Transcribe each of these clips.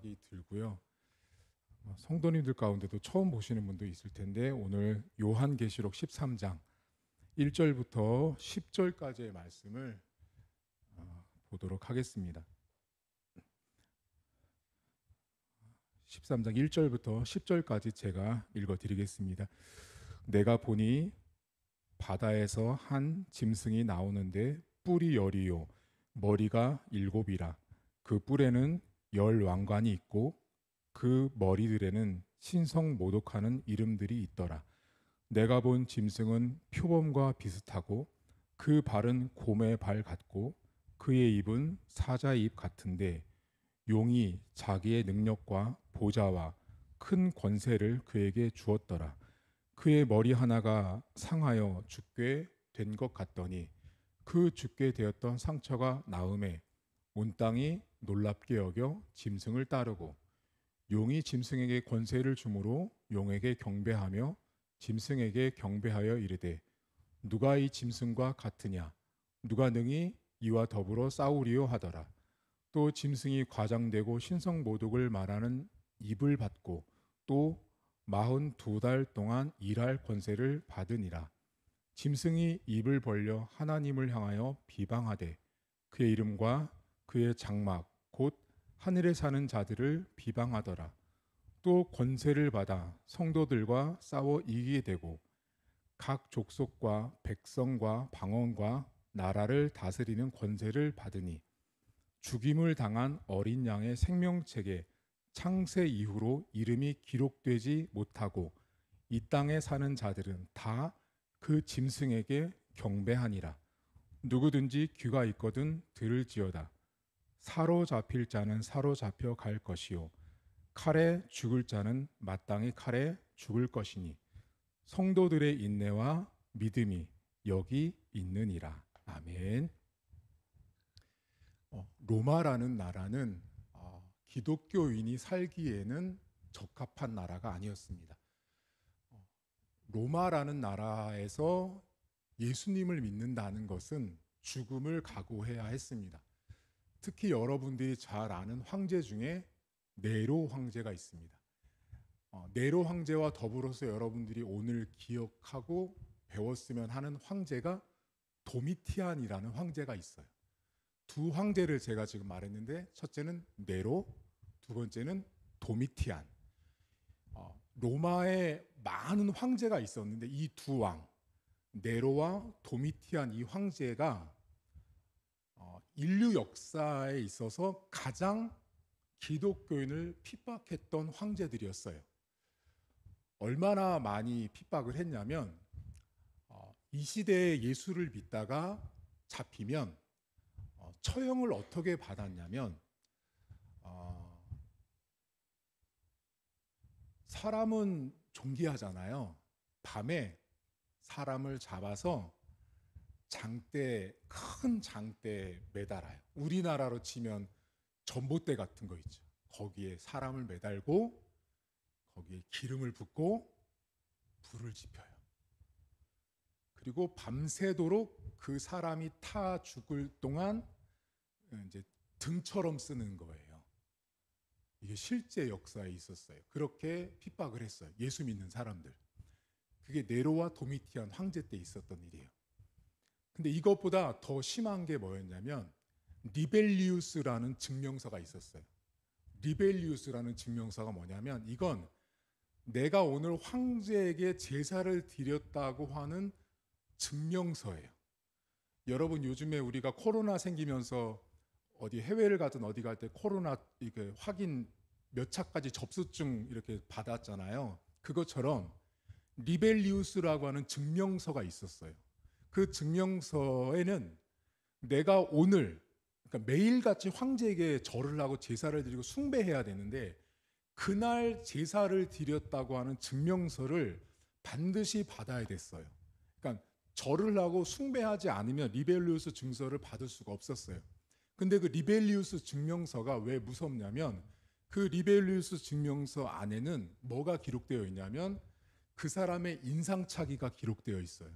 생각이 들고요. 성도님들 가운데도 처음 보시는 분도 있을 텐데 오늘 요한계시록 13장 1절부터 10절까지의 말씀을 보도록 하겠습니다. 13장 1절부터 10절까지 제가 읽어드리겠습니다. 내가 보니 바다에서 한 짐승이 나오는데 뿔이 열이요 머리가 일곱이라. 그 뿔에는 열 왕관이 있고 그 머리들에는 신성모독하는 이름들이 있더라. 내가 본 짐승은 표범과 비슷하고 그 발은 곰의 발 같고 그의 입은 사자의 입 같은데 용이 자기의 능력과 보좌와 큰 권세를 그에게 주었더라. 그의 머리 하나가 상하여 죽게 된 것 같더니 그 죽게 되었던 상처가 나음에 온 땅이 놀랍게 여겨 짐승을 따르고 용이 짐승에게 권세를 주므로 용에게 경배하며 짐승에게 경배하여 이르되 누가 이 짐승과 같으냐 누가 능히 이와 더불어 싸우리요 하더라. 또 짐승이 과장되고 신성모독을 말하는 입을 받고 또 42달 동안 일할 권세를 받으니라. 짐승이 입을 벌려 하나님을 향하여 비방하되 그의 이름과 그의 장막 곧 하늘에 사는 자들을 비방하더라. 또 권세를 받아 성도들과 싸워 이기게 되고 각 족속과 백성과 방언과 나라를 다스리는 권세를 받으니 죽임을 당한 어린 양의 생명책에 창세 이후로 이름이 기록되지 못하고 이 땅에 사는 자들은 다 그 짐승에게 경배하니라. 누구든지 귀가 있거든 들을지어다. 사로잡힐 자는 사로잡혀 갈 것이요 칼에 죽을 자는 마땅히 칼에 죽을 것이니 성도들의 인내와 믿음이 여기 있느니라. 아멘. 로마라는 나라는 기독교인이 살기에는 적합한 나라가 아니었습니다. 로마라는 나라에서 예수님을 믿는다는 것은 죽음을 각오해야 했습니다. 특히 여러분들이 잘 아는 황제 중에 네로 황제가 있습니다. 네로 황제와 더불어서 여러분들이 오늘 기억하고 배웠으면 하는 황제가 도미티안이라는 황제가 있어요. 두 황제를 제가 지금 말했는데 첫째는 네로, 두 번째는 도미티안. 로마에 많은 황제가 있었는데 이 두 왕, 네로와 도미티안 이 황제가 인류 역사에 있어서 가장 기독교인을 핍박했던 황제들이었어요. 얼마나 많이 핍박을 했냐면 이 시대에 예수를 믿다가 잡히면 처형을 어떻게 받았냐면 사람은 존귀하잖아요. 밤에 사람을 잡아서 큰 장대에 매달아요. 우리나라로 치면 전봇대 같은 거 있죠. 거기에 사람을 매달고 거기에 기름을 붓고 불을 지펴요. 그리고 밤새도록 그 사람이 타 죽을 동안 이제 등처럼 쓰는 거예요. 이게 실제 역사에 있었어요. 그렇게 핍박을 했어요. 예수 믿는 사람들. 그게 네로와 도미티안 황제 때 있었던 일이에요. 근데 이것보다 더 심한 게 뭐였냐면 리벨리우스라는 증명서가 있었어요. 리벨리우스라는 증명서가 뭐냐면 이건 내가 오늘 황제에게 제사를 드렸다고 하는 증명서예요. 여러분 요즘에 우리가 코로나 생기면서 어디 해외를 가든 어디 갈 때 코로나 이게 확인 몇 차까지 접수증 이렇게 받았잖아요. 그것처럼 리벨리우스라고 하는 증명서가 있었어요. 그 증명서에는 내가 오늘 그러니까 매일같이 황제에게 절을 하고 제사를 드리고 숭배해야 되는데 그날 제사를 드렸다고 하는 증명서를 반드시 받아야 됐어요. 그러니까 절을 하고 숭배하지 않으면 리벨리우스 증서를 받을 수가 없었어요. 근데 그 리벨리우스 증명서가 왜 무섭냐면 그 리벨리우스 증명서 안에는 뭐가 기록되어 있냐면 그 사람의 인상착의가 기록되어 있어요.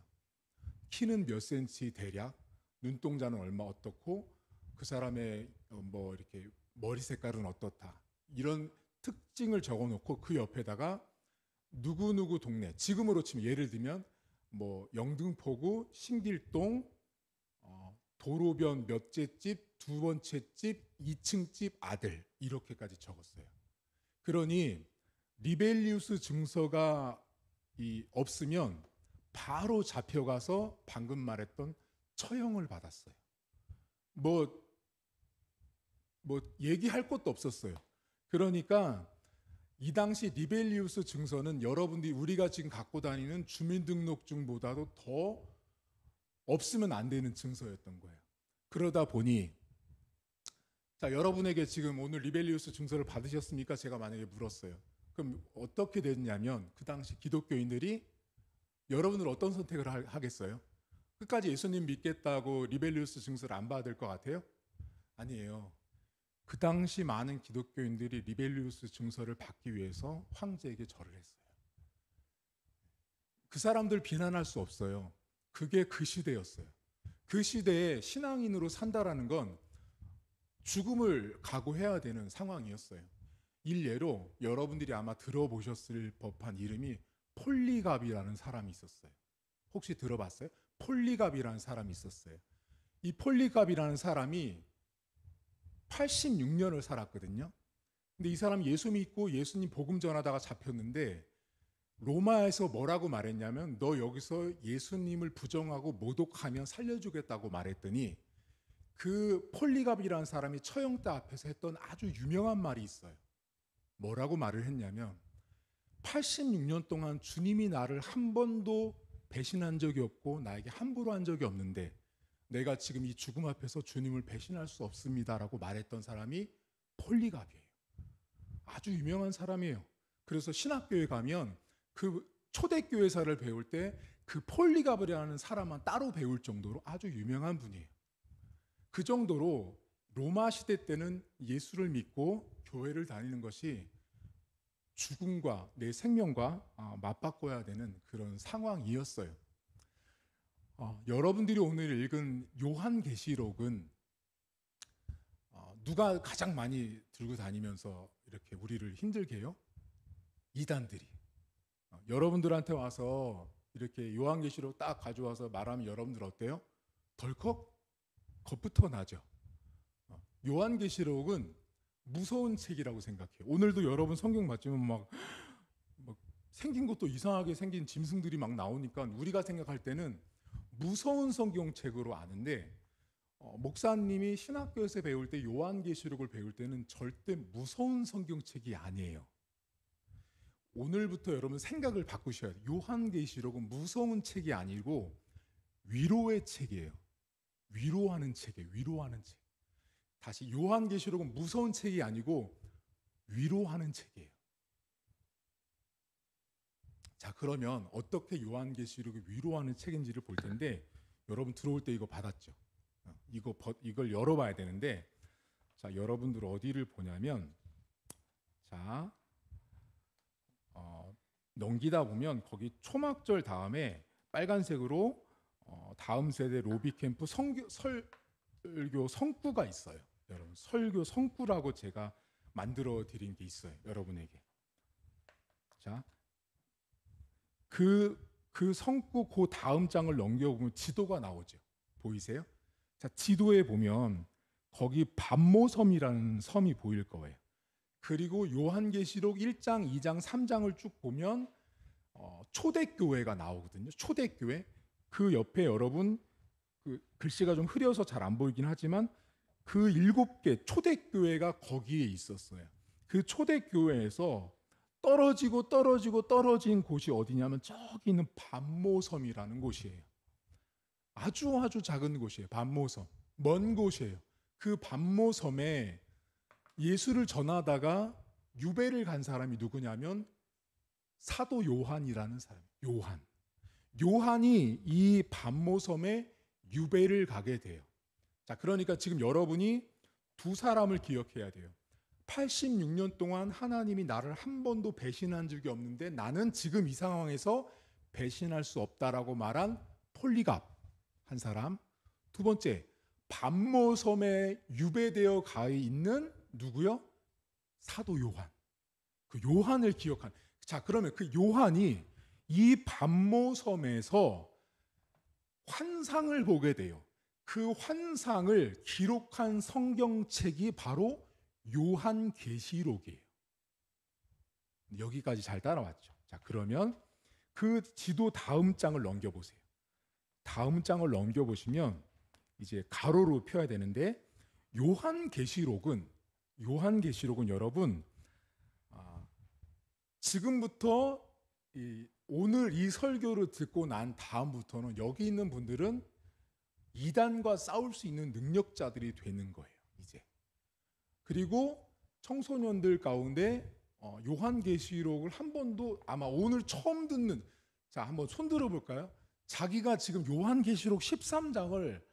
키는 몇 센치 대략, 눈동자는 얼마 어떻고 그 사람의 뭐 이렇게 머리 색깔은 어떻다. 이런 특징을 적어놓고 그 옆에다가 누구누구 동네, 지금으로 치면 예를 들면 뭐 영등포구 신길동 도로변 몇째 집, 두 번째 집, 2층 집 아들 이렇게까지 적었어요. 그러니 리벨리우스 증서가 없으면 바로 잡혀가서 방금 말했던 처형을 받았어요. 뭐 얘기할 것도 없었어요. 그러니까 이 당시 리벨리우스 증서는 여러분들이 우리가 지금 갖고 다니는 주민등록증보다도 더 없으면 안 되는 증서였던 거예요. 그러다 보니 자, 여러분에게 지금 오늘 리벨리우스 증서를 받으셨습니까? 제가 만약에 물었어요. 그럼 어떻게 됐냐면 그 당시 기독교인들이 여러분들 어떤 선택을 하겠어요? 끝까지 예수님 믿겠다고 리벨리우스 증서를 안 받을 것 같아요? 아니에요. 그 당시 많은 기독교인들이 리벨리우스 증서를 받기 위해서 황제에게 절을 했어요. 그 사람들 비난할 수 없어요. 그게 그 시대였어요. 그 시대에 신앙인으로 산다라는 건 죽음을 각오해야 되는 상황이었어요. 일례로 여러분들이 아마 들어보셨을 법한 이름이 폴리갑이라는 사람이 있었어요. 혹시 들어봤어요? 폴리갑이라는 사람이 있었어요. 이 폴리갑이라는 사람이 86년을 살았거든요. 근데 이 사람이 예수 믿고 예수님 복음 전하다가 잡혔는데 로마에서 뭐라고 말했냐면 너 여기서 예수님을 부정하고 모독하면 살려주겠다고 말했더니 그 폴리갑이라는 사람이 처형대 앞에서 했던 아주 유명한 말이 있어요. 뭐라고 말을 했냐면 86년 동안 주님이 나를 한 번도 배신한 적이 없고 나에게 함부로 한 적이 없는데 내가 지금 이 죽음 앞에서 주님을 배신할 수 없습니다라고 말했던 사람이 폴리갑이에요. 아주 유명한 사람이에요. 그래서 신학교에 가면 그 초대교회사를 배울 때 그 폴리갑이라는 사람만 따로 배울 정도로 아주 유명한 분이에요. 그 정도로 로마 시대 때는 예수를 믿고 교회를 다니는 것이 죽음과 내 생명과 맞바꿔야 되는 그런 상황이었어요. 여러분들이 오늘 읽은 요한계시록은 누가 가장 많이 들고 다니면서 이렇게 우리를 힘들게 해요? 이단들이. 여러분들한테 와서 이렇게 요한계시록 딱 가져와서 말하면 여러분들 어때요? 덜컥 겁부터 나죠. 요한계시록은 무서운 책이라고 생각해요. 오늘도 여러분 성경 맞으면 막 생긴 것도 이상하게 생긴 짐승들이 막 나오니까 우리가 생각할 때는 무서운 성경책으로 아는데 목사님이 신학교에서 배울 때 요한계시록을 배울 때는 절대 무서운 성경책이 아니에요. 오늘부터 여러분 생각을 바꾸셔야 돼요. 요한계시록은 무서운 책이 아니고 위로의 책이에요. 위로하는 책이에요. 위로하는 책. 다시 요한계시록은 무서운 책이 아니고 위로하는 책이에요. 자, 그러면 어떻게 요한계시록이 위로하는 책인지를 볼 텐데 여러분 들어올 때 이거 받았죠? 이걸 열어봐야 되는데 자, 여러분들 어디를 보냐면 자 넘기다 보면 거기 초막절 다음에 빨간색으로 다음 세대 로비캠프 설교 성구가 있어요. 여러분 설교 성구라고 제가 만들어 드린 게 있어요. 여러분에게. 자, 그 성구 그 다음 장을 넘겨보면 지도가 나오죠. 보이세요? 자, 지도에 보면 거기 반모섬이라는 섬이 보일 거예요. 그리고 요한계시록 1장, 2장, 3장을 쭉 보면 초대교회가 나오거든요. 초대교회. 그 옆에 여러분 그 글씨가 좀 흐려서 잘 안 보이긴 하지만 그 7개 초대교회가 거기에 있었어요. 그 초대교회에서 떨어진 곳이 어디냐면 저기 있는 반모섬이라는 곳이에요. 아주 작은 곳이에요. 반모섬. 먼 곳이에요. 그 반모섬에 예수를 전하다가 유배를 간 사람이 누구냐면 사도 요한이라는 사람. 요한이 이 반모섬에 유배를 가게 돼요. 자, 그러니까 지금 여러분이 두 사람을 기억해야 돼요. 86년 동안 하나님이 나를 한 번도 배신한 적이 없는데 나는 지금 이 상황에서 배신할 수 없다라고 말한 폴리갑 한 사람. 두 번째, 반모섬에 유배되어 가 있는 누구요? 사도 요한. 그 요한을 기억한. 자, 그러면 그 요한이 이 반모섬에서 환상을 보게 돼요. 그 환상을 기록한 성경책이 바로 요한계시록이에요. 여기까지 잘 따라왔죠. 자, 그러면 그 지도 다음 장을 넘겨보세요. 다음 장을 넘겨보시면 이제 가로로 펴야 되는데 요한계시록은 여러분 지금부터 오늘 이 설교를 듣고 난 다음부터는 여기 있는 분들은 이단과 싸울 수 있는 능력자들이 되는 거예요. 이제 그리고 청소년들 가운데 요한계시록을 한 번도 아마 오늘 처음 듣는, 자 한번 손 들어볼까요? 자기가 지금 요한계시록 13장을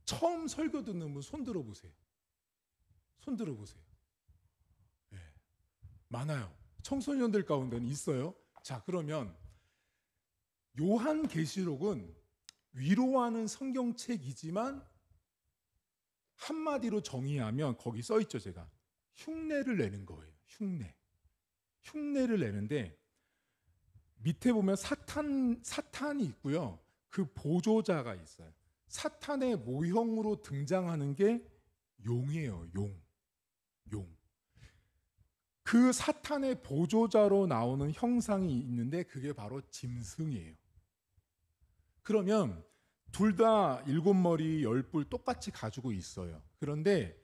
처음 설교 듣는 분 손 들어보세요. 손 들어보세요. 네, 많아요. 청소년들 가운데는 있어요. 자, 그러면 요한계시록은 위로하는 성경책이지만 한마디로 정의하면 거기 써 있죠. 제가 흉내를 내는 거예요. 흉내를 내는데 밑에 보면 사탄이 있고요. 그 보조자가 있어요. 사탄의 모형으로 등장하는 게 용이에요. 용. 그 사탄의 보조자로 나오는 형상이 있는데 그게 바로 짐승이에요. 그러면 둘 다 7머리 10뿔 똑같이 가지고 있어요. 그런데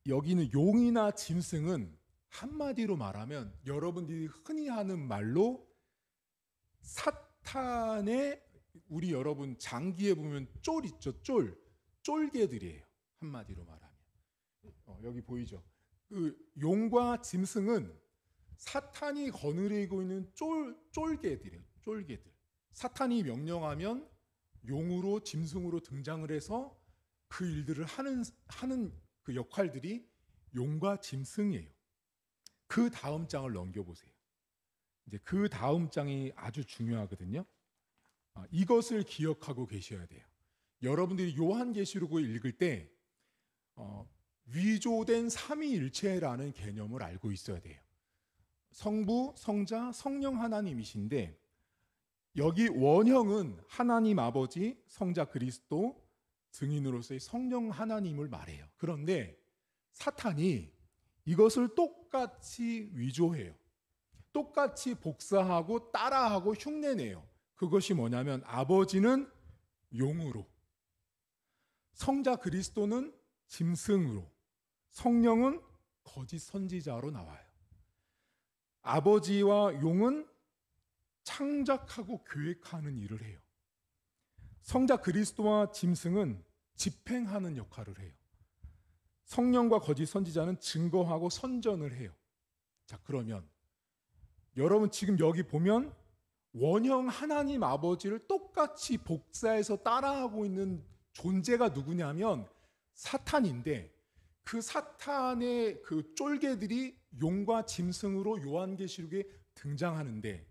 여기는 용이나 짐승은 한마디로 말하면 여러분들이 흔히 하는 말로 사탄의, 우리 여러분 장기에 보면 쫄 있죠. 쫄개들이에요. 한마디로 말하면 여기 보이죠. 그 용과 짐승은 사탄이 거느리고 있는 쫄개들이에요. 쫄개들. 사탄이 명령하면 용으로 짐승으로 등장을 해서 그 일들을 하는 그 역할들이 용과 짐승이에요. 그 다음 장을 넘겨보세요. 이제 그 다음 장이 아주 중요하거든요. 이것을 기억하고 계셔야 돼요. 여러분들이 요한계시록을 읽을 때 위조된 삼위일체라는 개념을 알고 있어야 돼요. 성부, 성자, 성령 하나님이신데 여기 원형은 하나님 아버지, 성자 그리스도, 증인으로서의 성령 하나님을 말해요. 그런데 사탄이 이것을 똑같이 위조해요. 똑같이 복사하고 따라하고 흉내내요. 그것이 뭐냐면 아버지는 용으로, 성자 그리스도는 짐승으로, 성령은 거짓 선지자로 나와요. 아버지와 용은 창작하고 계획하는 일을 해요. 성자 그리스도와 짐승은 집행하는 역할을 해요. 성령과 거짓 선지자는 증거하고 선전을 해요. 자, 그러면 여러분 지금 여기 보면 원형 하나님 아버지를 똑같이 복사해서 따라하고 있는 존재가 누구냐면 사탄인데 그 사탄의 그 쫄개들이 용과 짐승으로 요한계시록에 등장하는데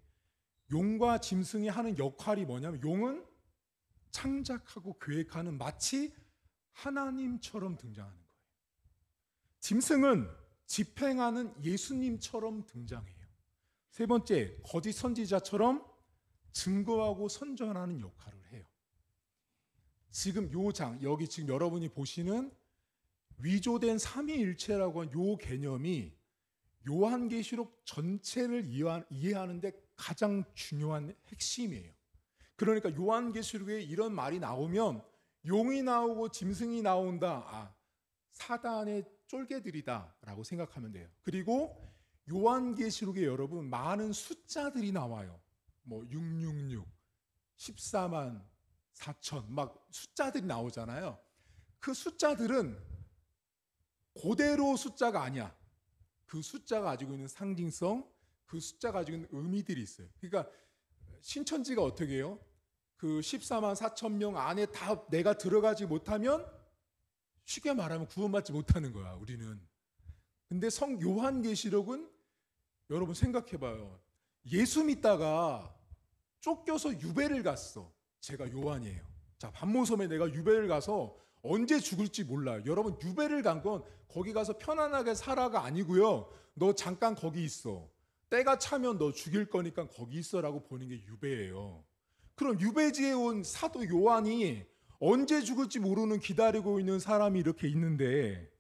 용과 짐승이 하는 역할이 뭐냐면 용은 창작하고 계획하는 마치 하나님처럼 등장하는 거예요. 짐승은 집행하는 예수님처럼 등장해요. 세 번째, 거짓 선지자처럼 증거하고 선전하는 역할을 해요. 지금 요 장, 여기 지금 여러분이 보시는 위조된 삼위일체라고 한 요 개념이 요한계시록 전체를 이해하는 데 가장 중요한 핵심이에요. 그러니까 요한계시록에 이런 말이 나오면 용이 나오고 짐승이 나온다. 사단의 쫄개들이다라고 생각하면 돼요. 그리고 요한계시록에 여러분 많은 숫자들이 나와요. 뭐 666, 14만 4천 막 숫자들이 나오잖아요. 그 숫자들은 그대로 숫자가 아니야. 그 숫자가 가지고 있는 상징성, 그 숫자가 가지고 있는 의미들이 있어요. 그러니까 신천지가 어떻게 해요? 그 14만 4천 명 안에 다 내가 들어가지 못하면 쉽게 말하면 구원받지 못하는 거야, 우리는. 근데 요한계시록은 여러분 생각해봐요. 예수 믿다가 쫓겨서 유배를 갔어. 제가 요한이에요. 자, 반모섬에 내가 유배를 가서 언제 죽을지 몰라요. 여러분, 유배를 간 건 거기 가서 편안하게 살아가 아니고요. 너 잠깐 거기 있어. 때가 차면 너 죽일 거니까 거기 있어라고 보는 게 유배예요. 그럼 유배지에 온 사도 요한이 언제 죽을지 모르는 기다리고 있는 사람이 이렇게 있는데,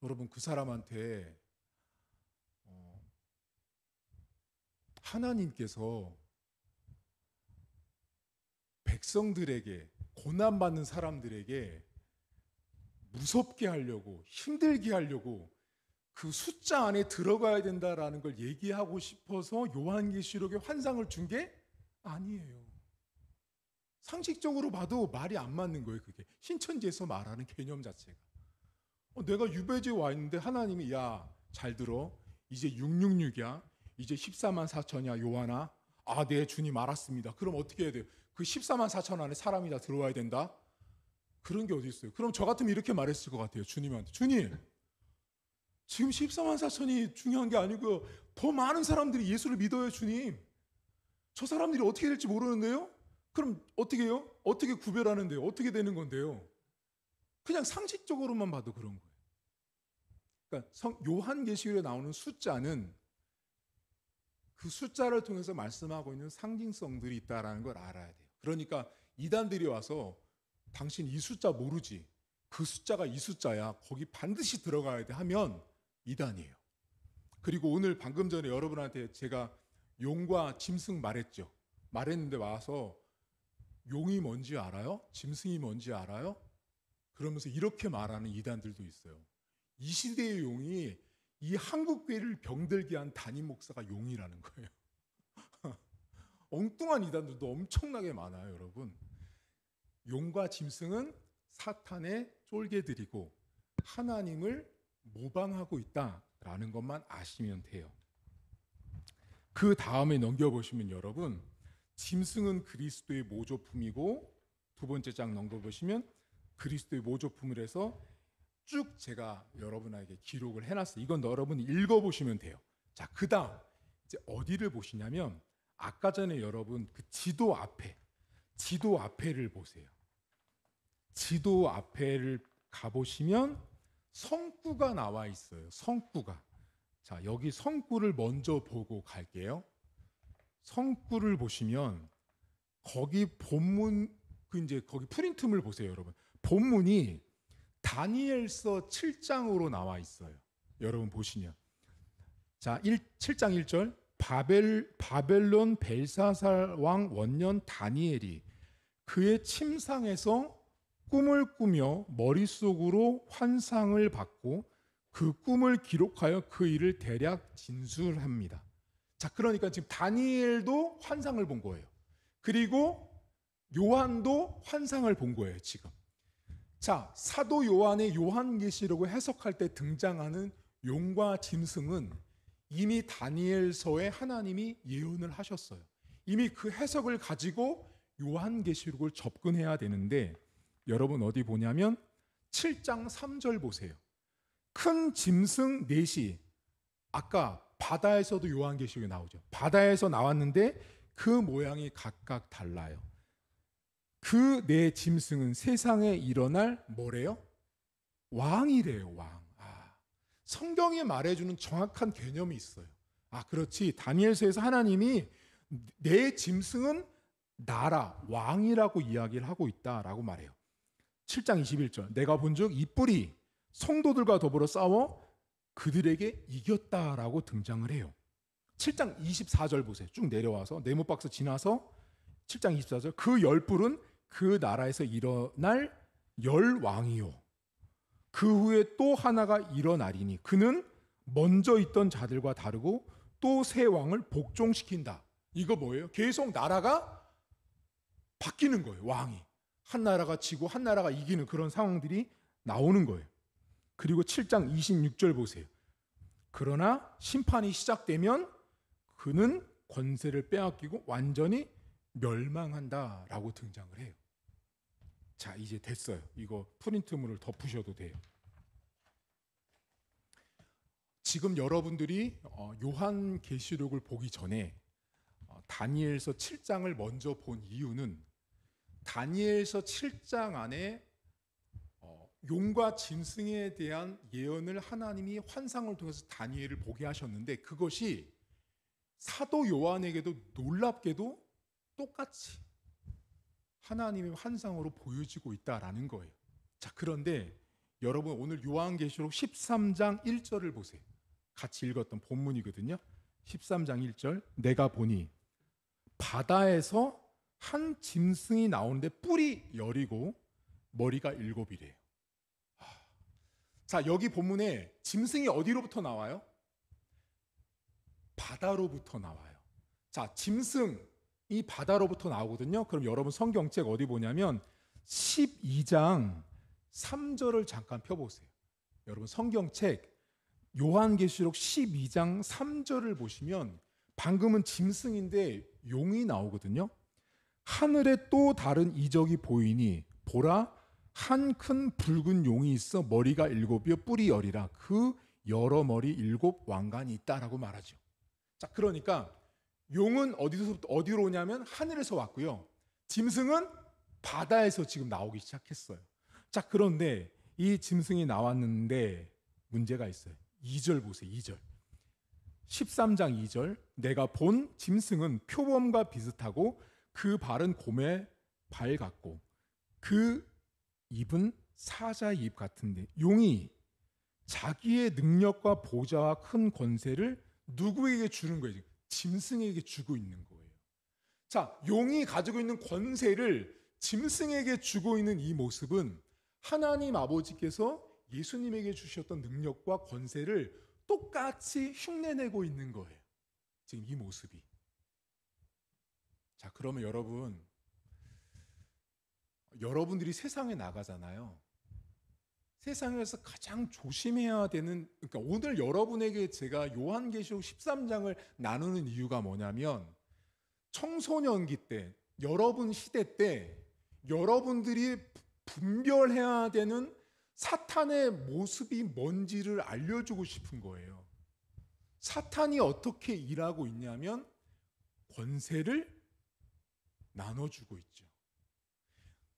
여러분, 그 사람한테 하나님께서 백성들에게, 고난받는 사람들에게 무섭게 하려고, 힘들게 하려고 그 숫자 안에 들어가야 된다라는 걸 얘기하고 싶어서 요한계시록에 환상을 준 게 아니에요. 상식적으로 봐도 말이 안 맞는 거예요. 그게 신천지에서 말하는 개념 자체가. 내가 유배지에 와 있는데 하나님이, 야, 잘 들어, 이제 666이야, 이제 14만 4천이야 요한아. 아, 네, 주님 알았습니다. 그럼 어떻게 해야 돼요? 그 14만 4천 안에 사람이 다 들어와야 된다? 그런 게 어디 있어요? 그럼 저 같으면 이렇게 말했을 것 같아요. 주님한테, 주님, 지금 14만 4천이 중요한 게 아니고 더 많은 사람들이 예수를 믿어요. 주님, 저 사람들이 어떻게 될지 모르는데요? 그럼 어떻게 해요? 어떻게 구별하는데요? 어떻게 되는 건데요? 그냥 상식적으로만 봐도 그런 거예요. 그러니까 요한계시록에 나오는 숫자는 그 숫자를 통해서 말씀하고 있는 상징성들이 있다는 걸 알아야 돼요. 그러니까 이단들이 와서 당신 이 숫자 모르지? 그 숫자가 이 숫자야. 거기 반드시 들어가야 돼 하면 이단이에요. 그리고 오늘 방금 전에 여러분한테 제가 용과 짐승 말했죠. 말했는데 와서 용이 뭔지 알아요? 짐승이 뭔지 알아요? 그러면서 이렇게 말하는 이단들도 있어요. 이 시대의 용이 이 한국교회를 병들게 한 담임 목사가 용이라는 거예요. 엉뚱한 이단들도 엄청나게 많아요, 여러분. 용과 짐승은 사탄의 쫄개들이고 하나님을 모방하고 있다라는 것만 아시면 돼요. 그 다음에 넘겨보시면 여러분, 짐승은 그리스도의 모조품이고, 두 번째 장 넘겨보시면 그리스도의 모조품을 해서 쭉 제가 여러분에게 기록을 해놨어요. 이건 여러분이 읽어보시면 돼요. 자, 그 다음 이제 어디를 보시냐면, 아까 전에 여러분 그 지도 앞에를 보세요. 지도 앞에를 가보시면 성구가 나와 있어요. 성구가. 자, 여기 성구를 먼저 보고 갈게요. 성구를 보시면 거기 본문, 이제 거기 프린트물 보세요, 여러분. 본문이 다니엘서 7장으로 나와 있어요. 여러분 보시면, 자, 7장 1절, 바벨론 벨사살 왕 원년 다니엘이 그의 침상에서 꿈을 꾸며 머릿속으로 환상을 받고 그 꿈을 기록하여 그 일을 대략 진술합니다. 자, 그러니까 지금 다니엘도 환상을 본 거예요. 그리고 요한도 환상을 본 거예요, 지금. 자, 사도 요한의 요한계시록을 해석할 때 등장하는 용과 짐승은 이미 다니엘서에 하나님이 예언을 하셨어요. 이미 그 해석을 가지고 요한계시록을 접근해야 되는데, 여러분 어디 보냐면 7장 3절 보세요. 큰 짐승 넷이, 아까 바다에서도 요한계시록에 나오죠. 바다에서 나왔는데 그 모양이 각각 달라요. 그 네 짐승은 세상에 일어날 뭐래요? 왕이래요, 왕. 성경이 말해주는 정확한 개념이 있어요. 그렇지. 다니엘서에서 하나님이 네 짐승은 나라, 왕이라고 이야기를 하고 있다라고 말해요. 7장 21절, 내가 본즉 이 뿔이 성도들과 더불어 싸워 그들에게 이겼다라고 등장을 해요. 7장 24절 보세요. 쭉 내려와서 네모박스 지나서 7장 24절, 그 열 뿔은 그 나라에서 일어날 열 왕이요, 그 후에 또 하나가 일어나리니 그는 먼저 있던 자들과 다르고 또 새 왕을 복종시킨다. 이거 뭐예요? 계속 나라가 바뀌는 거예요. 왕이 한 나라가 지고 한 나라가 이기는 그런 상황들이 나오는 거예요. 그리고 7장 26절 보세요. 그러나 심판이 시작되면 그는 권세를 빼앗기고 완전히 멸망한다라고 등장을 해요. 자, 이제 됐어요. 이거 프린트물을 덮으셔도 돼요. 지금 여러분들이 요한계시록을 보기 전에 다니엘서 7장을 먼저 본 이유는 다니엘서 7장 안에 용과 짐승에 대한 예언을 하나님이 환상을 통해서 다니엘을 보게 하셨는데, 그것이 사도 요한에게도 놀랍게도 똑같이 하나님의 환상으로 보여지고 있다라는 거예요. 자, 그런데 여러분 오늘 요한계시록 13장 1절을 보세요. 같이 읽었던 본문이거든요. 13장 1절. 내가 보니 바다에서 한 짐승이 나오는데 뿔이 10이고 머리가 7이래요. 자, 여기 본문에 짐승이 어디로부터 나와요? 바다로부터 나와요. 자, 짐승이 바다로부터 나오거든요. 그럼 여러분 성경책 어디 보냐면 12장 3절을 잠깐 펴보세요. 여러분 성경책 요한계시록 12장 3절을 보시면 방금은 짐승인데 용이 나오거든요. 하늘에 또 다른 이적이 보이니 보라, 한 큰 붉은 용이 있어 머리가 7이요 뿔이 10이라. 그 여러 머리 7 왕관이 있다라고 말하죠. 자, 그러니까 용은 어디로 오냐면 하늘에서 왔고요. 짐승은 바다에서 지금 나오기 시작했어요. 자, 그런데 이 짐승이 나왔는데 문제가 있어요. 2절 보세요. 2절. 13장 2절. 내가 본 짐승은 표범과 비슷하고 그 발은 곰의 발 같고 그 입은 사자의 입 같은데, 용이 자기의 능력과 보좌와 큰 권세를 누구에게 주는 거예요? 짐승에게 주고 있는 거예요. 자, 용이 가지고 있는 권세를 짐승에게 주고 있는 이 모습은 하나님 아버지께서 예수님에게 주셨던 능력과 권세를 똑같이 흉내내고 있는 거예요. 지금 이 모습이. 자, 그러면 여러분들이 세상에 나가잖아요. 세상에서 가장 조심해야 되는, 그러니까 오늘 여러분에게 제가 요한계시록 13장을 나누는 이유가 뭐냐면, 청소년기 때, 여러분 시대 때 여러분들이 분별해야 되는 사탄의 모습이 뭔지를 알려주고 싶은 거예요. 사탄이 어떻게 일하고 있냐면 권세를 나눠주고 있죠.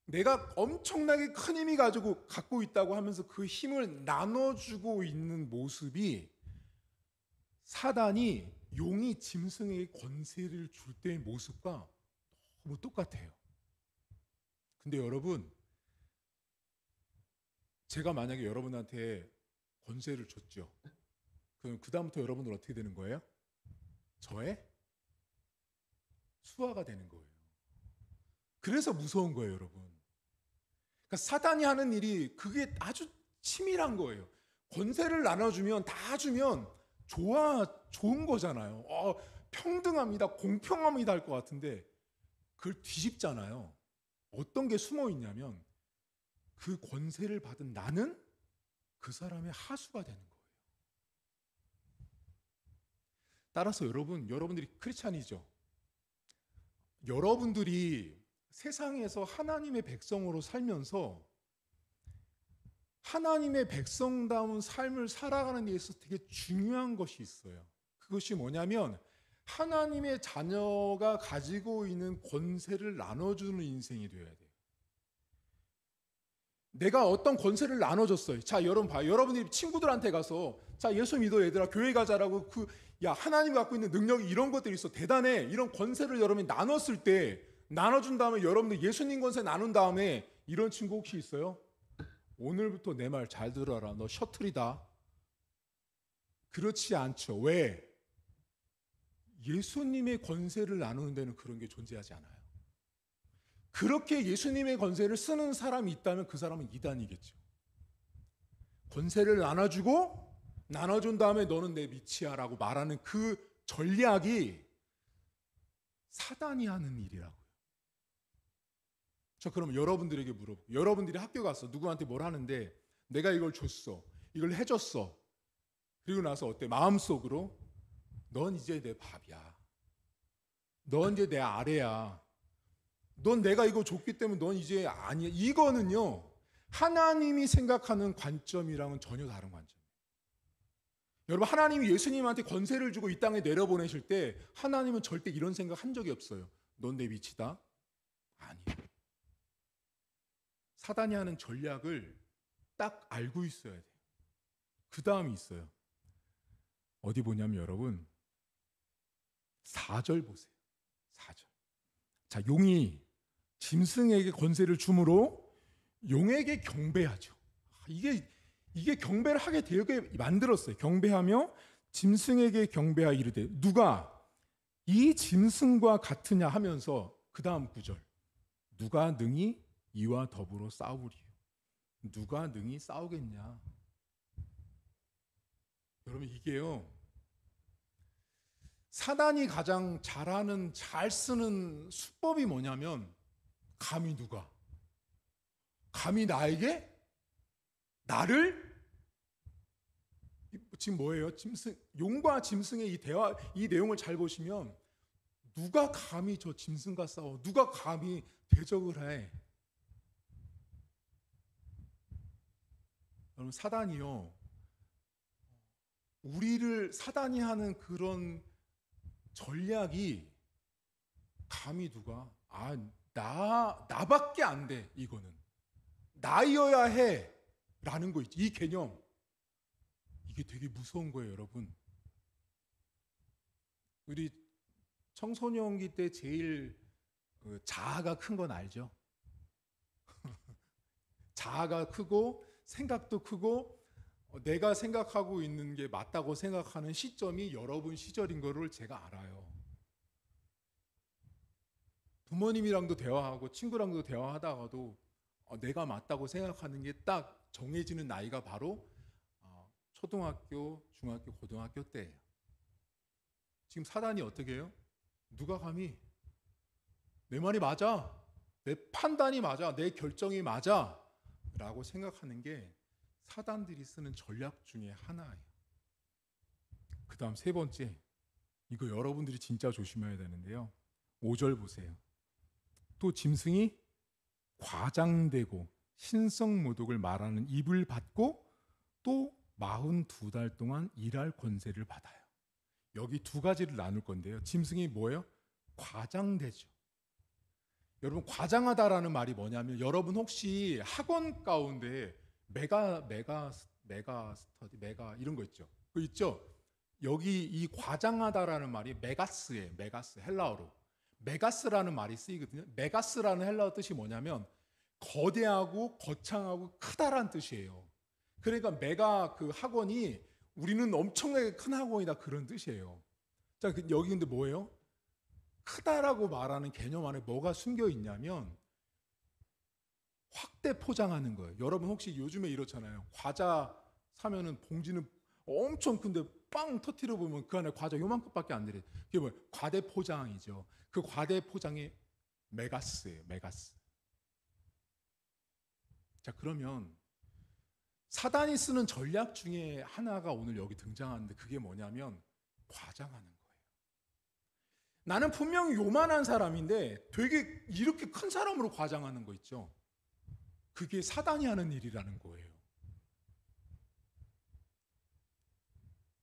내가 엄청나게 큰 힘이 갖고 있다고 하면서 그 힘을 나눠주고 있는 모습이, 사단이 용이 짐승에게 권세를 줄 때의 모습과 너무 똑같아요. 근데 여러분, 제가 만약에 여러분한테 권세를 줬죠. 그럼 그 다음부터 여러분들 어떻게 되는 거예요? 저의 수하가 되는 거예요. 그래서 무서운 거예요, 여러분. 그러니까 사단이 하는 일이 그게 아주 치밀한 거예요. 권세를 나눠주면, 다 주면 좋은 거잖아요. 평등합니다, 공평합니다 할 것 같은데 그걸 뒤집잖아요. 어떤 게 숨어 있냐면 그 권세를 받은 나는 그 사람의 하수가 되는 거예요. 따라서 여러분들이 크리스찬이죠. 여러분들이 세상에서 하나님의 백성으로 살면서 하나님의 백성다운 삶을 살아가는 데 있어서 되게 중요한 것이 있어요. 그것이 뭐냐면 하나님의 자녀가 가지고 있는 권세를 나눠주는 인생이 되어야 돼요. 내가 어떤 권세를 나눠줬어요. 자, 여러분 봐요. 여러분들이 친구들한테 가서 자, 예수 믿어 얘들아, 교회 가자라고, 야, 하나님이 갖고 있는 능력이 이런 것들이 있어, 대단해, 이런 권세를 여러분이 나눴을 때, 나눠준 다음에 여러분들 예수님 권세 나눈 다음에 이런 친구 혹시 있어요? 오늘부터 내 말 잘 들어라, 너 셔틀이다. 그렇지 않죠. 왜? 예수님의 권세를 나누는 데는 그런 게 존재하지 않아요. 그렇게 예수님의 권세를 쓰는 사람이 있다면 그 사람은 이단이겠죠. 권세를 나눠준 다음에 너는 내 밑이야라고 말하는 그 전략이 사단이 하는 일이라고요. 저 그럼 여러분들에게 물어볼게요. 여러분들이 학교 가서 누구한테 뭘 하는데 내가 이걸 줬어, 이걸 해줬어. 그리고 나서 어때? 마음속으로 넌 이제 내 밥이야, 넌 이제 내 아래야, 넌 내가 이거 줬기 때문에 넌 이제 아니야. 이거는요, 하나님이 생각하는 관점이랑은 전혀 다른 관점이에요. 여러분, 하나님이 예수님한테 권세를 주고 이 땅에 내려보내실 때 하나님은 절대 이런 생각 한 적이 없어요. 넌 내 밑이다? 아니에요. 사단이 하는 전략을 딱 알고 있어야 돼요. 그 다음이 있어요. 어디 보냐면 여러분 4절 보세요. 4절. 자, 용이 짐승에게 권세를 주므로 용에게 경배하죠. 이게 경배를 하게 되게 만들었어요. 경배하며 짐승에게 경배하 이르되 누가 이 짐승과 같으냐 하면서 그 다음 구절 누가 능히 이와 더불어 싸우리요. 누가 능히 싸우겠냐. 여러분 이게요 사단이 가장 잘하는 잘 쓰는 수법이 뭐냐면 감히 누가 감히 나에게 나를 지금 뭐예요? 짐승 용과 짐승의 이 대화 이 내용을 잘 보시면 누가 감히 저 짐승과 싸워? 누가 감히 대적을 해? 여러분 사단이요. 우리를 사단이 하는 그런 전략이 감히 누가 나밖에 안 돼. 이거는 나여야 해 라는 거 있지. 이 개념 이게 되게 무서운 거예요 여러분. 우리 청소년기 때 제일 자아가 큰 건 알죠? 자아가 크고 생각도 크고 내가 생각하고 있는 게 맞다고 생각하는 시점이 여러분 시절인 거를 제가 알아요. 부모님이랑도 대화하고 친구랑도 대화하다가도 내가 맞다고 생각하는 게 딱 정해지는 나이가 바로 초등학교, 중학교, 고등학교 때예요. 지금 사단이 어떻게 해요? 누가 감히 내 말이 맞아, 내 판단이 맞아, 내 결정이 맞아 라고 생각하는 게 사단들이 쓰는 전략 중에 하나예요. 그 다음 세 번째, 이거 여러분들이 진짜 조심해야 되는데요. 5절 보세요. 또 짐승이 과장되고 신성모독을 말하는 입을 받고 또 42달 동안 일할 권세를 받아요. 여기 두 가지를 나눌 건데요. 짐승이 뭐예요? 과장되죠. 여러분 과장하다라는 말이 뭐냐면 여러분 혹시 학원 가운데 메가 스터디 이런 거 있죠. 그 있죠. 여기 이 과장하다라는 말이 메가스예요. 메가스 헬라어로 메가스라는 말이 쓰이거든요. 메가스라는 헬라어 뜻이 뭐냐면 거대하고 거창하고 크다란 뜻이에요. 그러니까 메가 그 학원이 우리는 엄청나게 큰 학원이다 그런 뜻이에요. 자, 여기 근데 뭐예요? 크다라고 말하는 개념 안에 뭐가 숨겨 있냐면 확대 포장하는 거예요. 여러분 혹시 요즘에 이렇잖아요. 과자 사면은 봉지는 엄청 큰데 빵 터트려 보면 그 안에 과자 요만큼밖에 안 들어요. 그게 뭐예요? 과대 포장이죠. 그 과대 포장이 메가스예요. 메가스. 자, 그러면 사단이 쓰는 전략 중에 하나가 오늘 여기 등장하는데 그게 뭐냐면 과장하는 거예요. 나는 분명히 요만한 사람인데 되게 이렇게 큰 사람으로 과장하는 거 있죠. 그게 사단이 하는 일이라는 거예요.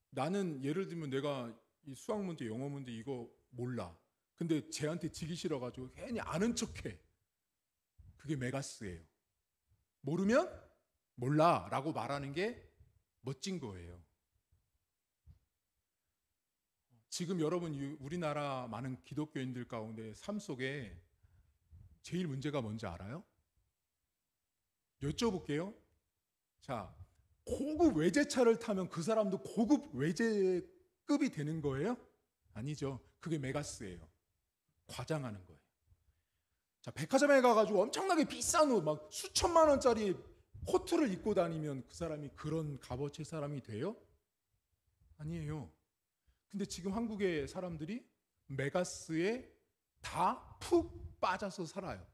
나는 예를 들면 내가 이 수학 문제, 영어 문제 이거 몰라. 근데 쟤한테 지기 싫어가지고 괜히 아는 척해. 그게 메가스예요. 모르면 몰라 라고 말하는 게 멋진 거예요. 지금 여러분 우리나라 많은 기독교인들 가운데 삶 속에 제일 문제가 뭔지 알아요? 여쭤볼게요. 자, 고급 외제차를 타면 그 사람도 고급 외제급이 되는 거예요? 아니죠. 그게 메가스예요. 과장하는 거예요. 자, 백화점에 가가지고 엄청나게 비싼 옷, 막 수천만 원짜리 코트를 입고 다니면 그 사람이 그런 값어치 사람이 돼요? 아니에요. 근데 지금 한국의 사람들이 메가스에 다 푹 빠져서 살아요.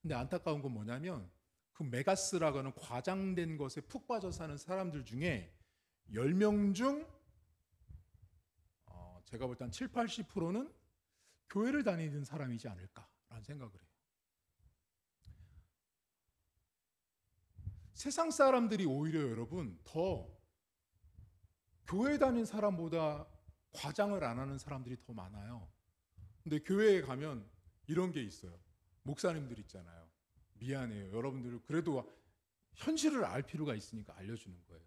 근데 안타까운 건 뭐냐면 그 메가스라고 하는 과장된 것에 푹 빠져 사는 사람들 중에 10명 중 제가 볼 때 한 7, 80%는 교회를 다니는 사람이지 않을까라는 생각을 해요. 세상 사람들이 오히려 여러분 더 교회 다닌 사람보다 과장을 안 하는 사람들이 더 많아요. 근데 교회에 가면 이런 게 있어요. 목사님들 있잖아요. 미안해요. 여러분들 그래도 현실을 알 필요가 있으니까 알려주는 거예요.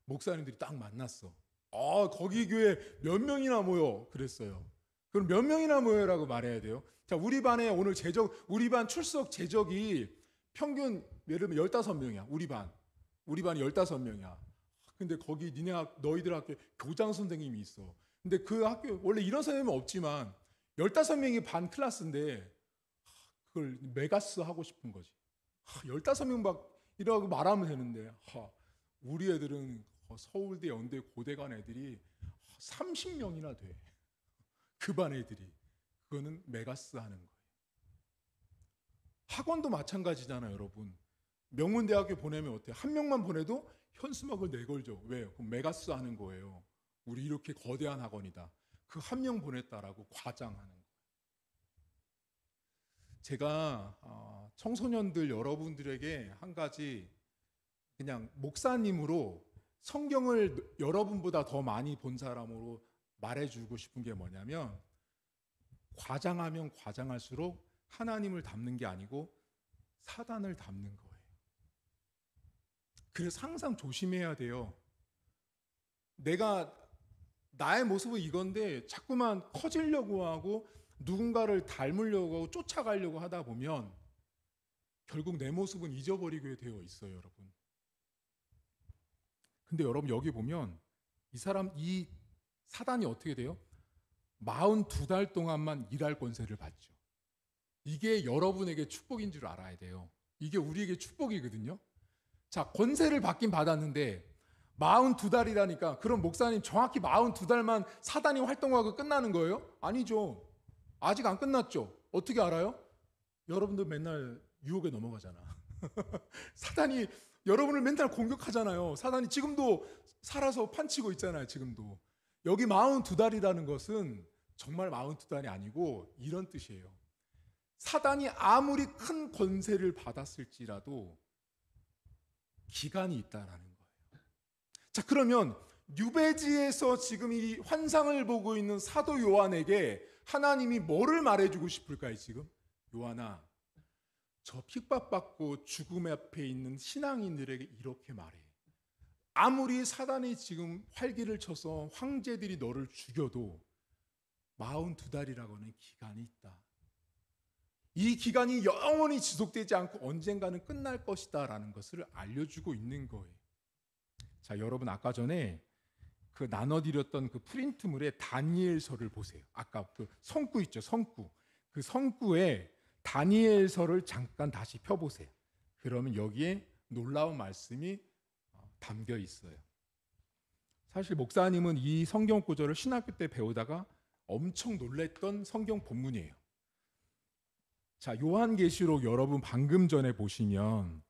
목사님들이 딱 만났어. 거기 교회 몇 명이나 모여? 그랬어요. 그럼 몇 명이나 모여라고 말해야 돼요. 자, 우리 반에 오늘 우리 반 출석 제적이 평균 예를 들면 15명이야. 우리 반이 15명이야. 근데 거기 너희들 학교에 교장 선생님이 있어. 근데 그 학교 원래 이런 선생님은 없지만 15명이 반 클래스인데 그걸 메가스 하고 싶은 거지. 15명 이라고 말하면 되는데 우리 애들은 서울대, 연대, 고대 간 애들이 30명이나 돼. 그 반 애들이. 그거는 메가스 하는 거예요. 학원도 마찬가지잖아요, 여러분. 명문대학교 보내면 어때요? 한 명만 보내도 현수막을 내걸죠. 왜요? 그럼 메가스 하는 거예요. 우리 이렇게 거대한 학원이다. 그 한 명 보냈다라고 과장하는 거예요. 제가 청소년들 여러분들에게 한 가지 그냥 목사님으로 성경을 여러분보다 더 많이 본 사람으로 말해주고 싶은 게 뭐냐면 과장하면 과장할수록 하나님을 닮는 게 아니고 사단을 닮는 거예요. 그래서 항상 조심해야 돼요. 나의 모습은 이건데 자꾸만 커지려고 하고 누군가를 닮으려고 하고 쫓아가려고 하다 보면 결국 내 모습은 잊어버리게 되어 있어요, 여러분. 근데 여러분 여기 보면 이 사단이 어떻게 돼요? 42달 동안만 일할 권세를 받죠. 이게 여러분에게 축복인 줄 알아야 돼요. 이게 우리에게 축복이거든요. 자, 권세를 받긴 받았는데 42달이라니까 그럼 목사님 정확히 42달만 사단이 활동하고 끝나는 거예요? 아니죠. 아직 안 끝났죠. 어떻게 알아요? 여러분들 맨날 유혹에 넘어가잖아. 사단이 여러분을 맨날 공격하잖아요. 사단이 지금도 살아서 판치고 있잖아요. 지금도. 여기 42달이라는 것은 정말 42달이 아니고 이런 뜻이에요. 사단이 아무리 큰 권세를 받았을지라도 기간이 있다라는 거예요. 자, 그러면 뉴베지에서 지금 이 환상을 보고 있는 사도 요한에게 하나님이 뭐를 말해주고 싶을까요? 지금 요한아, 저 핍박받고 죽음 앞에 있는 신앙인들에게 이렇게 말해. 아무리 사단이 지금 활기를 쳐서 황제들이 너를 죽여도 42달이라고 하는 기간이 있다. 이 기간이 영원히 지속되지 않고 언젠가는 끝날 것이다 라는 것을 알려주고 있는 거예요. 자, 여러분 아까 전에 그 나눠드렸던 그 프린트물에 다니엘서를 보세요. 아까 그 성구 있죠, 성구. 그 성구에 다니엘서를 잠깐 다시 펴보세요. 그러면 여기에 놀라운 말씀이 담겨 있어요. 사실 목사님은 이 성경 구절을 신학교 때 배우다가 엄청 놀랬던 성경 본문이에요. 자, 요한계시록 여러분 방금 전에 보시면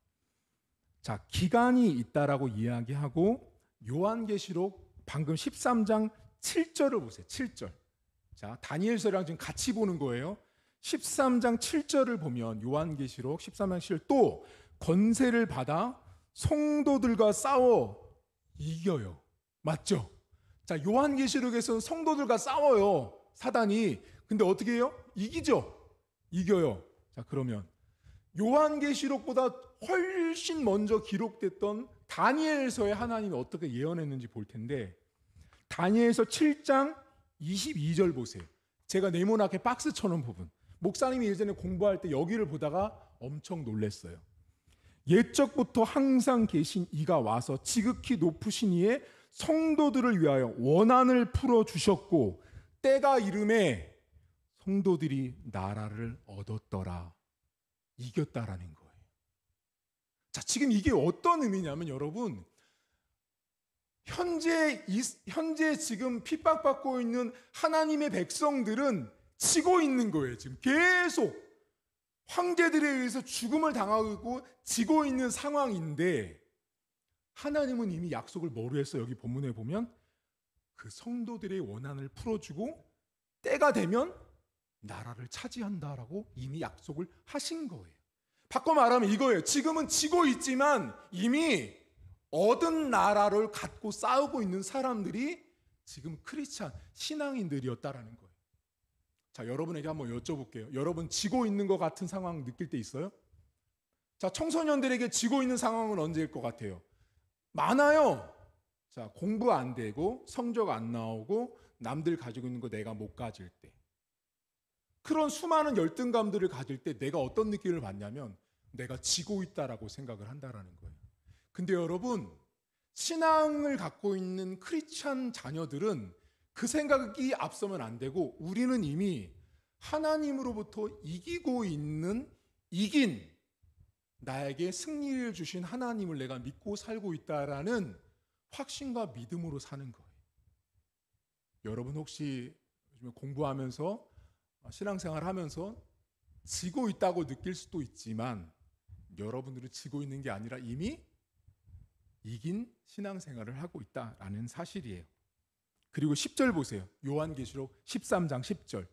자, 기간이 있다라고 이야기하고 요한계시록 방금 13장 7절을 보세요. 7절. 자, 다니엘서랑 지금 같이 보는 거예요. 13장 7절을 보면 요한계시록 13장 7절 또 권세를 받아 성도들과 싸워 이겨요. 맞죠? 자, 요한계시록에서는 성도들과 싸워요. 사단이. 근데 어떻게 해요? 이기죠. 이겨요. 자, 그러면 요한계시록보다 훨씬 먼저 기록됐던 다니엘서에 하나님이 어떻게 예언했는지 볼 텐데 다니엘서 7장 22절 보세요. 제가 네모나게 박스 쳐놓은 부분. 목사님이 예전에 공부할 때 여기를 보다가 엄청 놀랐어요. 옛적부터 항상 계신 이가 와서 지극히 높으신 이의 성도들을 위하여 원한을 풀어주셨고 때가 이름에 성도들이 나라를 얻었더라. 이겼다라는 거예요. 자, 지금 이게 어떤 의미냐면 여러분 현재 지금 핍박받고 있는 하나님의 백성들은 지고 있는 거예요. 지금 계속 황제들에 의해서 죽음을 당하고 지고 있는 상황인데 하나님은 이미 약속을 뭐로 했어? 여기 본문에 보면 그 성도들의 원한을 풀어주고 때가 되면 나라를 차지한다라고 이미 약속을 하신 거예요. 바꿔 말하면 이거예요. 지금은 지고 있지만 이미 얻은 나라를 갖고 싸우고 있는 사람들이 지금 크리스찬 신앙인들이었다라는 거예요. 자, 여러분에게 한번 여쭤볼게요. 여러분 지고 있는 것 같은 상황 느낄 때 있어요? 자, 청소년들에게 지고 있는 상황은 언제일 것 같아요? 많아요. 자, 공부 안 되고 성적 안 나오고 남들 가지고 있는 거 내가 못 가질 때. 그런 수많은 열등감들을 가질 때 내가 어떤 느낌을 받냐면 내가 지고 있다라고 생각을 한다라는 거예요. 근데 여러분, 신앙을 갖고 있는 크리스찬 자녀들은 그 생각이 앞서면 안 되고 우리는 이미 하나님으로부터 이긴 나에게 승리를 주신 하나님을 내가 믿고 살고 있다라는 확신과 믿음으로 사는 거예요. 여러분 혹시 요즘에 공부하면서 신앙생활 하면서 지고 있다고 느낄 수도 있지만 여러분들은 지고 있는 게 아니라 이미 이긴 신앙생활을 하고 있다라는 사실이에요. 그리고 10절 보세요. 요한계시록 13장 10절.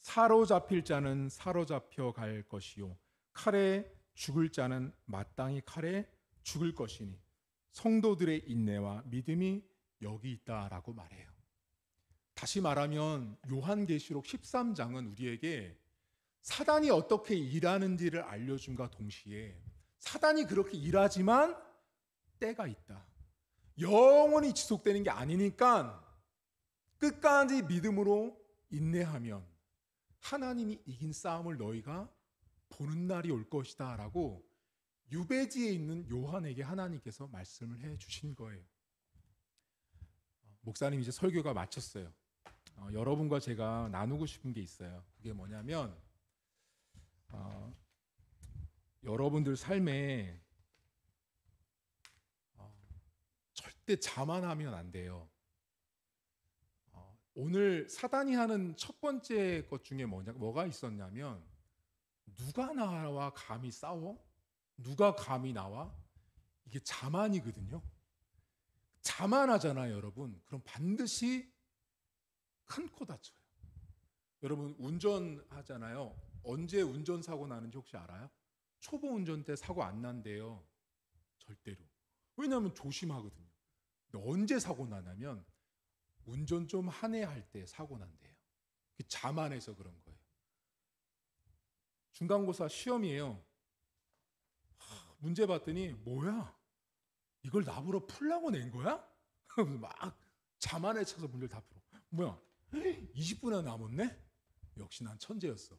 사로잡힐 자는 사로잡혀 갈 것이요 칼에 죽을 자는 마땅히 칼에 죽을 것이니 성도들의 인내와 믿음이 여기 있다라고 말해요. 다시 말하면 요한계시록 13장은 우리에게 사단이 어떻게 일하는지를 알려줌과 동시에 사단이 그렇게 일하지만 때가 있다. 영원히 지속되는 게 아니니까 끝까지 믿음으로 인내하면 하나님이 이긴 싸움을 너희가 보는 날이 올 것이다 라고 유배지에 있는 요한에게 하나님께서 말씀을 해 주신 거예요. 목사님 이제 설교가 마쳤어요. 여러분과 제가 나누고 싶은 게 있어요. 그게 뭐냐면 여러분들 삶에 절대 자만하면 안 돼요. 오늘 사단이 하는 첫 번째 것 중에 뭐가 있었냐면 누가 나와 감히 싸워? 누가 감히 나와? 이게 자만이거든요. 자만하잖아요, 여러분. 그럼 반드시 큰 코 다쳐요. 여러분 운전하잖아요. 언제 운전사고 나는지 혹시 알아요? 초보 운전 때 사고 안 난대요. 절대로. 왜냐하면 조심하거든요. 근데 언제 사고 나냐면 운전 좀 한해할 때 사고 난대요. 자만해서 그런 거예요. 중간고사 시험이에요. 문제 봤더니 뭐야? 이걸 나보러 풀라고 낸 거야? 막 자만에 차서 문제를 다 풀어. 뭐야? 20분이나 남았네? 역시 난 천재였어.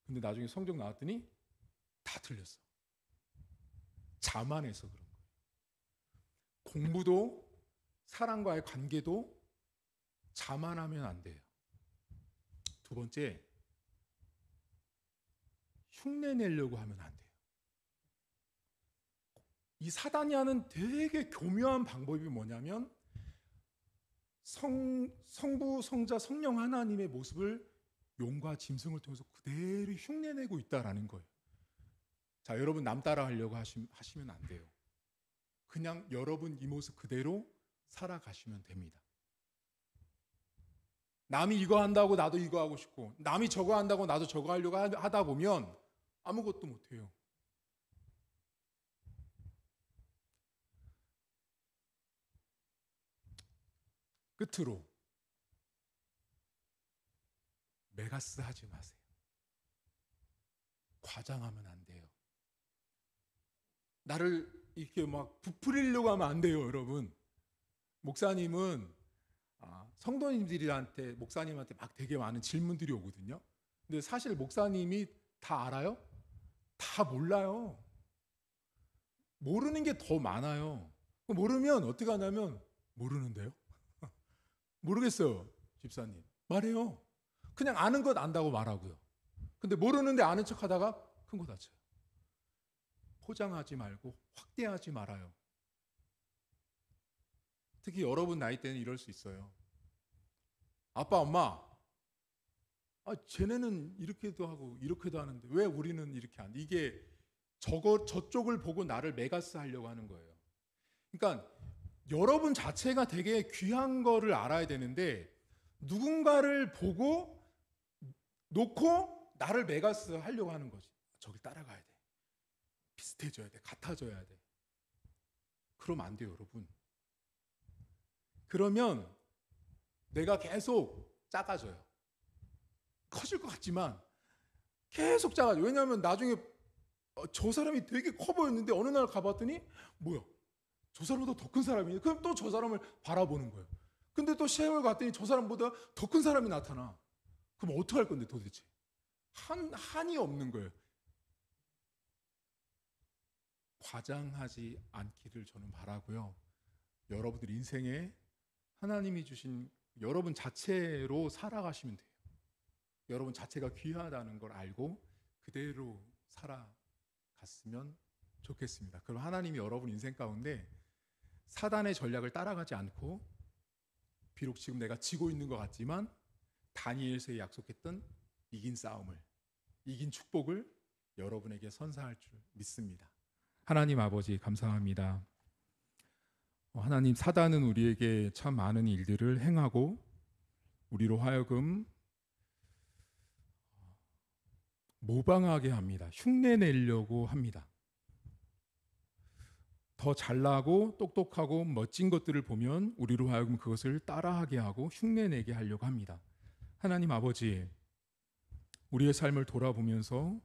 근데 나중에 성적 나왔더니 다 틀렸어. 자만해서 그런 거예요. 공부도 사람과의 관계도 자만하면 안 돼요. 두 번째, 흉내 내려고 하면 안 돼요. 이 사단이 하는 되게 교묘한 방법이 뭐냐면 성부, 성자, 성령 하나님의 모습을 용과 짐승을 통해서 그대로 흉내내고 있다라는 거예요. 자, 여러분 남 따라 하려고 하시면 안 돼요. 그냥 여러분 이 모습 그대로 살아가시면 됩니다. 남이 이거 한다고 나도 이거 하고 싶고 남이 저거 한다고 나도 저거 하려고 하다 보면 아무것도 못해요. 끝으로 메가스 하지 마세요. 과장하면 안 돼요. 나를 이렇게 막 부풀리려고 하면 안 돼요, 여러분. 목사님은 성도님들한테 목사님한테 막 되게 많은 질문들이 오거든요. 근데 사실 목사님이 다 알아요? 다 몰라요. 모르는 게 더 많아요. 모르면 어떻게 하냐면 모르는데요? 모르겠어요, 집사님. 말해요. 그냥 아는 것 안다고 말하고요. 근데 모르는데 아는 척 하다가 큰 거 다쳐요. 포장하지 말고 확대하지 말아요. 특히 여러분 나이 때는 이럴 수 있어요. 아빠, 엄마, 쟤네는 이렇게도 하고 이렇게도 하는데 왜 우리는 이렇게 안 돼? 이게 저쪽을 보고 나를 메가스 하려고 하는 거예요. 그러니까 여러분 자체가 되게 귀한 거를 알아야 되는데 누군가를 보고 놓고 나를 메가스 하려고 하는 거지. 저길 따라가야 돼. 비슷해져야 돼. 같아져야 돼. 그러면 안 돼요, 여러분. 그러면 내가 계속 작아져요. 커질 것 같지만 계속 작아져. 왜냐하면 나중에 저 사람이 되게 커 보였는데 어느 날 가봤더니 뭐야? 저 사람보다 더 큰 사람이네. 그럼 또 저 사람을 바라보는 거예요. 근데 또 시험을 갔더니 저 사람보다 더 큰 사람이 나타나. 그럼 어떻게 할 건데 도대체? 한이 없는 거예요. 과장하지 않기를 저는 바라고요. 여러분들 인생에 하나님이 주신 여러분 자체로 살아가시면 돼요. 여러분 자체가 귀하다는 걸 알고 그대로 살아갔으면 좋겠습니다. 그럼 하나님이 여러분 인생 가운데 사단의 전략을 따라가지 않고 비록 지금 내가 지고 있는 것 같지만 다니엘서에 약속했던 이긴 싸움을, 이긴 축복을 여러분에게 선사할 줄 믿습니다. 하나님 아버지 감사합니다. 하나님, 사단은 우리에게 참 많은 일들을 행하고 우리로 하여금 모방하게 합니다. 흉내내려고 합니다. 더 잘나고 똑똑하고 멋진 것들을 보면 우리로 하여금 그것을 따라하게 하고 흉내내게 하려고 합니다. 하나님 아버지, 우리의 삶을 돌아보면서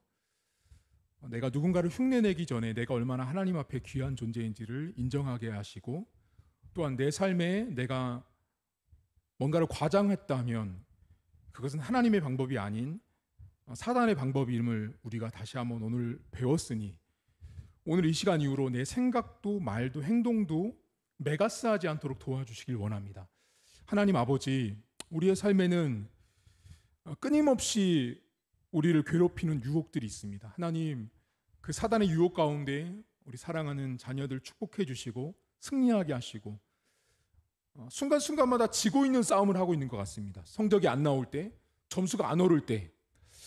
내가 누군가를 흉내내기 전에 내가 얼마나 하나님 앞에 귀한 존재인지를 인정하게 하시고, 또한 내 삶에 내가 뭔가를 과장했다면 그것은 하나님의 방법이 아닌 사단의 방법임을 우리가 다시 한번 오늘 배웠으니, 오늘 이 시간 이후로 내 생각도 말도 행동도 메가스하지 않도록 도와주시길 원합니다. 하나님 아버지, 우리의 삶에는 끊임없이 우리를 괴롭히는 유혹들이 있습니다. 하나님, 그 사단의 유혹 가운데 우리 사랑하는 자녀들 축복해 주시고 승리하게 하시고, 순간순간마다 지고 있는 싸움을 하고 있는 것 같습니다. 성적이 안 나올 때, 점수가 안 오를 때,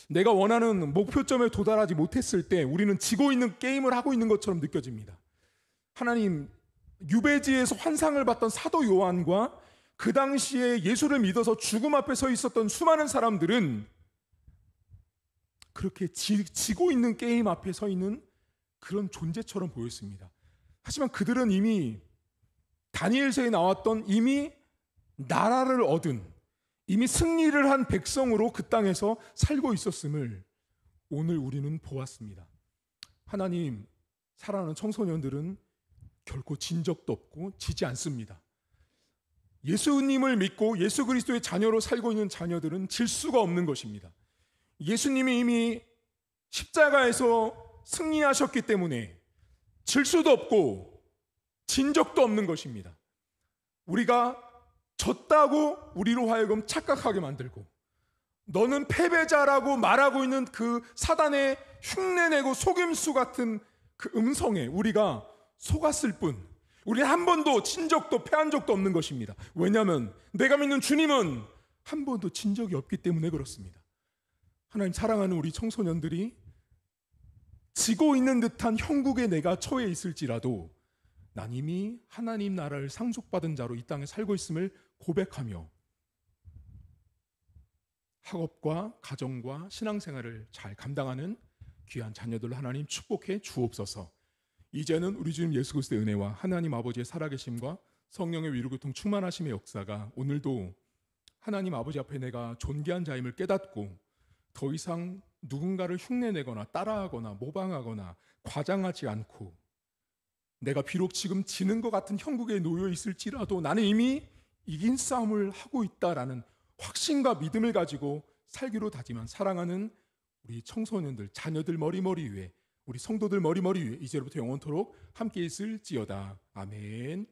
내가 원하는 목표점에 도달하지 못했을 때 우리는 지고 있는 게임을 하고 있는 것처럼 느껴집니다. 하나님, 유배지에서 환상을 봤던 사도 요한과 그 당시에 예수를 믿어서 죽음 앞에 서 있었던 수많은 사람들은 그렇게 지고 있는 게임 앞에 서 있는 그런 존재처럼 보였습니다. 하지만 그들은 이미 다니엘서에 나왔던 이미 나라를 얻은, 이미 승리를 한 백성으로 그 땅에서 살고 있었음을 오늘 우리는 보았습니다. 하나님, 사랑하는 청소년들은 결코 진 적도 없고 지지 않습니다. 예수님을 믿고 예수 그리스도의 자녀로 살고 있는 자녀들은 질 수가 없는 것입니다. 예수님이 이미 십자가에서 승리하셨기 때문에 질 수도 없고 진 적도 없는 것입니다. 우리가 졌다고 우리로 하여금 착각하게 만들고, 너는 패배자라고 말하고 있는 그 사단의 흉내내고 속임수 같은 그 음성에 우리가 속았을 뿐, 우리는 한 번도 진 적도 패한 적도 없는 것입니다. 왜냐하면 내가 믿는 주님은 한 번도 진 적이 없기 때문에 그렇습니다. 하나님, 사랑하는 우리 청소년들이 지고 있는 듯한 형국에 내가 처해 있을지라도 난 이미 하나님 나라를 상속받은 자로 이 땅에 살고 있음을 고백하며 학업과 가정과 신앙생활을 잘 감당하는 귀한 자녀들을 하나님 축복해 주옵소서. 이제는 우리 주님 예수 그리스도의 은혜와 하나님 아버지의 살아계심과 성령의 위로교통 충만하심의 역사가 오늘도 하나님 아버지 앞에 내가 존귀한 자임을 깨닫고 더 이상 누군가를 흉내내거나 따라하거나 모방하거나 과장하지 않고, 내가 비록 지금 지는 것 같은 형국에 놓여 있을지라도 나는 이미 이긴 싸움을 하고 있다라는 확신과 믿음을 가지고 살기로 다짐한 사랑하는 우리 청소년들, 자녀들 머리머리 위에, 우리 성도들 머리머리 위에 이제로부터 영원토록 함께 있을지어다. 아멘.